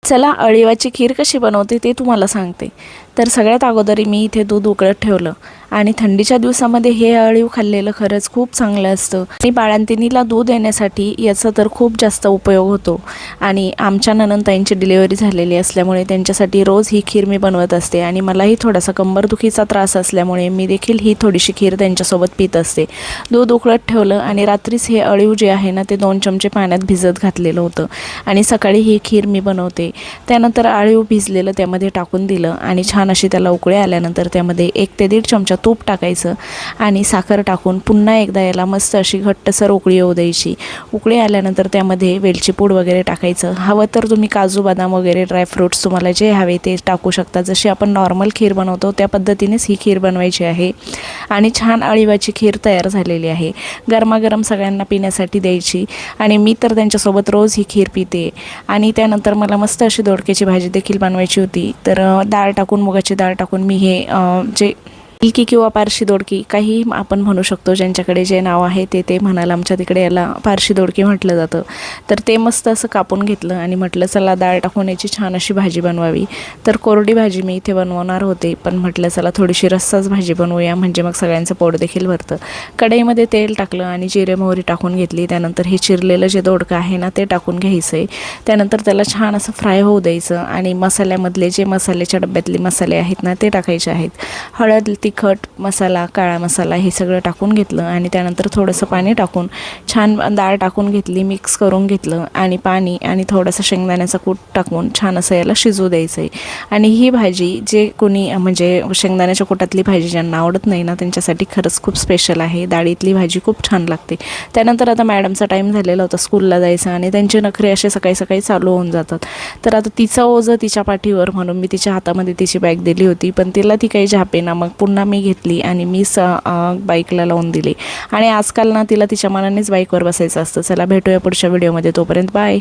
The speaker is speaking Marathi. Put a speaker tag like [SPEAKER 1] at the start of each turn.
[SPEAKER 1] चला अळीवाची खीर कशी बनवते ते तुम्हाला सांगते। तर सगळ्यात अगोदर मी इथे दूध उकळत ठेवलं आणि थंडीच्या दिवसामध्ये हे अळीव खाल्लेलं खरंच खूप चांगलं असतं आणि बाळंतिणीला दूध देण्यासाठी याचा तर खूप जास्त उपयोग होतो। आणि आमच्या नणंदताईंची डिलिव्हरी झालेली असल्यामुळे त्यांच्यासाठी रोज ही खीर मी बनवत असते आणि मलाही थोडासा कंबरदुखीचा त्रास असल्यामुळे मी देखील ही थोडीशी खीर त्यांच्यासोबत पीत असते। दूध उकळत ठेवलं आणि रात्रीच हे अळीव जे आहे ना ते 2 चमचे पाण्यात भिजत घातलेलं होतं आणि सकाळी ही खीर मी बनवते। त्यानंतर अळीव भिजलेलं त्यामध्ये टाकून दिलं आणि छान अशी त्याला उकळी आल्यानंतर त्यामध्ये 1 ते 1.5 चमचा तूप टाकायचं आणि साखर टाकून पुन्हा एकदा याला मस्त अशी घट्टसर उकळी येऊ द्यायची। उकळी आल्यानंतर त्यामध्ये वेलची पूड वगैरे टाकायचं। हवं तर तुम्ही काजू बदाम वगैरे ड्रायफ्रूट्स तुम्हाला जे हवे ते टाकू शकता। जशी आपण नॉर्मल खीर बनवतो त्या पद्धतीनेच ही खीर बनवायची आहे आणि छान अळीवाची खीर तयार झालेली आहे। गरमागरम सगळ्यांना पिण्यासाठी द्यायची आणि मी तर त्यांच्यासोबत रोज ही खीर पिते। आणि त्यानंतर मला मस्त अशी दोडक्याची भाजी देखील बनवायची होती। तर डाळ टाकून मुगाची डाळ टाकून मी हे जे इलकी किंवा पारशी दोडकी काही आपण म्हणू शकतो, ज्यांच्याकडे जे नाव आहे ते म्हणाल। आमच्या तिकडे याला पारशी दोडकी म्हटलं जातं। तर ते मस्त असं कापून घेतलं आणि म्हटलं चला डाळ टाकून याची छान अशी भाजी बनवावी। तर कोरडी भाजी मी इथे बनवणार होते पण म्हटलं चला थोडीशी रस्साच भाजी बनवूया म्हणजे मग सगळ्यांचं पोट देखील भरतं। कढईमध्ये तेल टाकलं आणि जिरे मोहरी टाकून घेतली। त्यानंतर हे चिरलेलं जे दोडकं आहे ना ते टाकून घ्यायचं आहे। त्यानंतर त्याला छान असं फ्राय होऊ द्यायचं आणि मसाल्यामधले जे मसाल्याच्या डब्यातले मसाले आहेत ना ते टाकायचे आहेत। हळद, तिखट मसाला, काळा मसाला हे सगळं टाकून घेतलं आणि त्यानंतर थोडंसं पाणी टाकून छान डाळ टाकून घेतली, मिक्स करून घेतलं आणि पाणी आणि थोडंसं शेंगदाण्याचा कूट टाकून छान असं याला शिजू द्यायचं आहे। आणि ही भाजी जे कोणी म्हणजे शेंगदाण्याच्या कुटातली भाजी ज्यांना आवडत नाही ना त्यांच्यासाठी खरंच खूप स्पेशल आहे। डाळीतली भाजी खूप छान लागते। त्यानंतर आता मॅडमचा टाईम झालेला होता स्कूलला जायचा आणि त्यांचे नखरे असे सकाळी सकाळी चालू होऊन जातात। तर आता तिचं ओझं तिच्या पाठीवर म्हणून मी तिच्या हातामध्ये तिची बॅग दिली होती पण तिला ती काही झापेना। मग पुन्हा मी घेतली आणि मी बाईकला लावून दिली आणि आजकाल ना तिला तिच्या मनानेच बाईकवर बसायचं असतं। चला भेटूया पुढच्या व्हिडिओमध्ये, तोपर्यंत बाय।